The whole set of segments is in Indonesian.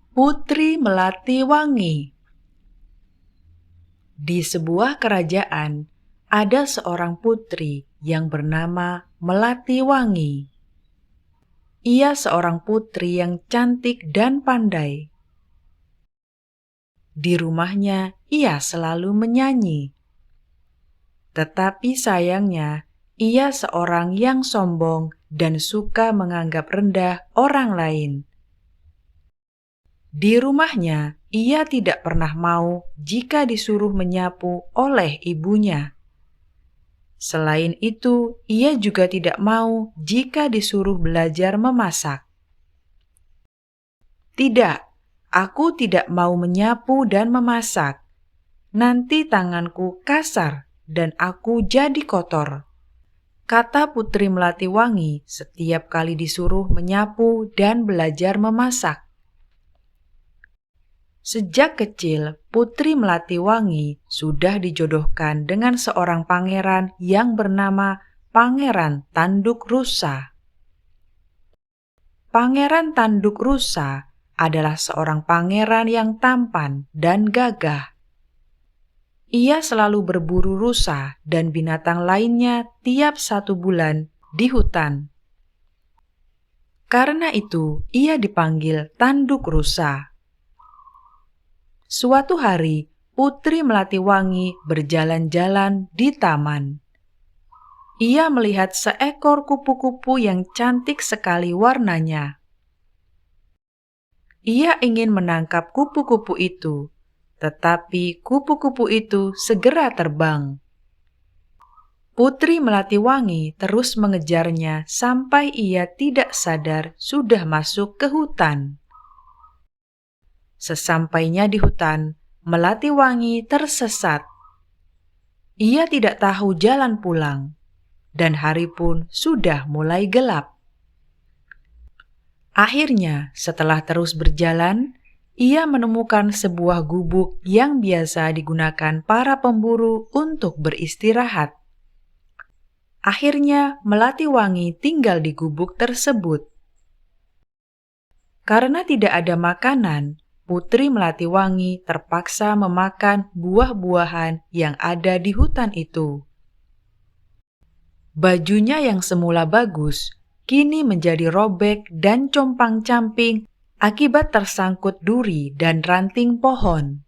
Putri Melati Wangi. Di sebuah kerajaan, ada seorang putri yang bernama Melati Wangi. Ia seorang putri yang cantik dan pandai. Di rumahnya, ia selalu menyanyi. Tetapi sayangnya, ia seorang yang sombong dan suka menganggap rendah orang lain. Di rumahnya, ia tidak pernah mau jika disuruh menyapu oleh ibunya. Selain itu, ia juga tidak mau jika disuruh belajar memasak. Tidak, aku tidak mau menyapu dan memasak. Nanti tanganku kasar dan aku jadi kotor, kata Putri Melati Wangi setiap kali disuruh menyapu dan belajar memasak. Sejak kecil, Putri Melati Wangi sudah dijodohkan dengan seorang pangeran yang bernama Pangeran Tanduk Rusa. Pangeran Tanduk Rusa adalah seorang pangeran yang tampan dan gagah. Ia selalu berburu rusa dan binatang lainnya tiap 1 bulan di hutan. Karena itu, ia dipanggil Tanduk Rusa. Suatu hari, Putri Melati Wangi berjalan-jalan di taman. Ia melihat seekor kupu-kupu yang cantik sekali warnanya. Ia ingin menangkap kupu-kupu itu, tetapi kupu-kupu itu segera terbang. Putri Melati Wangi terus mengejarnya sampai ia tidak sadar sudah masuk ke hutan. Sesampainya di hutan, Melati Wangi tersesat. Ia tidak tahu jalan pulang, dan hari pun sudah mulai gelap. Akhirnya, setelah terus berjalan, ia menemukan sebuah gubuk yang biasa digunakan para pemburu untuk beristirahat. Akhirnya, Melati Wangi tinggal di gubuk tersebut. Karena tidak ada makanan, Putri Melati Wangi terpaksa memakan buah-buahan yang ada di hutan itu. Bajunya yang semula bagus, kini menjadi robek dan compang-camping akibat tersangkut duri dan ranting pohon.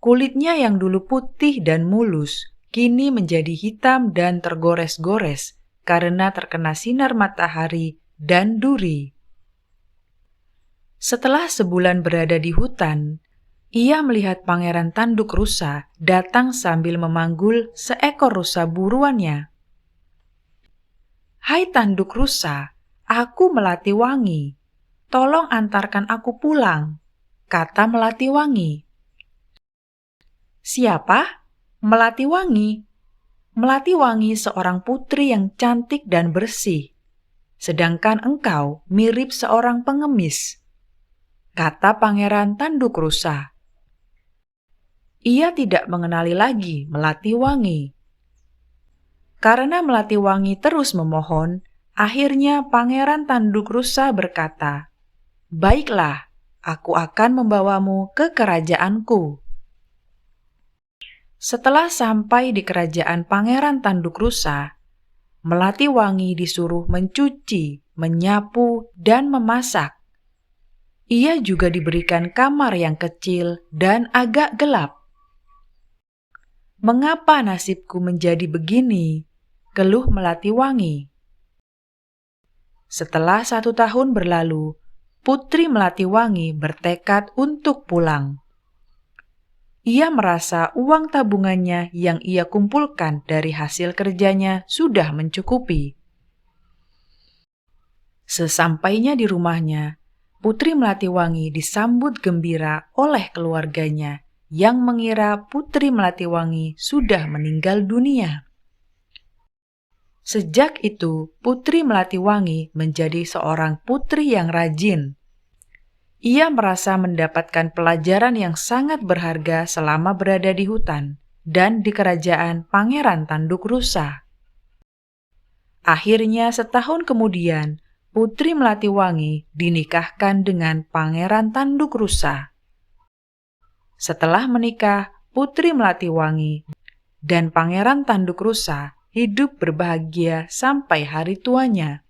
Kulitnya yang dulu putih dan mulus, kini menjadi hitam dan tergores-gores karena terkena sinar matahari dan duri. Setelah sebulan berada di hutan, ia melihat Pangeran Tanduk Rusa datang sambil memanggul seekor rusa buruannya. "Hai Tanduk Rusa, aku Melati Wangi. Tolong antarkan aku pulang," kata Melati Wangi. "Siapa? Melati Wangi?" "Melati Wangi seorang putri yang cantik dan bersih, sedangkan engkau mirip seorang pengemis," kata Pangeran Tanduk Rusa. Ia tidak mengenali lagi Melati Wangi. Karena Melati Wangi terus memohon, akhirnya Pangeran Tanduk Rusa berkata, "Baiklah, aku akan membawamu ke kerajaanku." Setelah sampai di kerajaan Pangeran Tanduk Rusa, Melati Wangi disuruh mencuci, menyapu, dan memasak. Ia juga diberikan kamar yang kecil dan agak gelap. "Mengapa nasibku menjadi begini?" keluh Melati Wangi. Setelah 1 tahun berlalu, Putri Melati Wangi bertekad untuk pulang. Ia merasa uang tabungannya yang ia kumpulkan dari hasil kerjanya sudah mencukupi. Sesampainya di rumahnya, Putri Melati Wangi disambut gembira oleh keluarganya yang mengira Putri Melati Wangi sudah meninggal dunia. Sejak itu, Putri Melati Wangi menjadi seorang putri yang rajin. Ia merasa mendapatkan pelajaran yang sangat berharga selama berada di hutan dan di kerajaan Pangeran Tanduk Rusa. Akhirnya, setahun kemudian, Putri Melatiwangi dinikahkan dengan Pangeran Tanduk Rusa. Setelah menikah, Putri Melatiwangi dan Pangeran Tanduk Rusa hidup berbahagia sampai hari tuanya.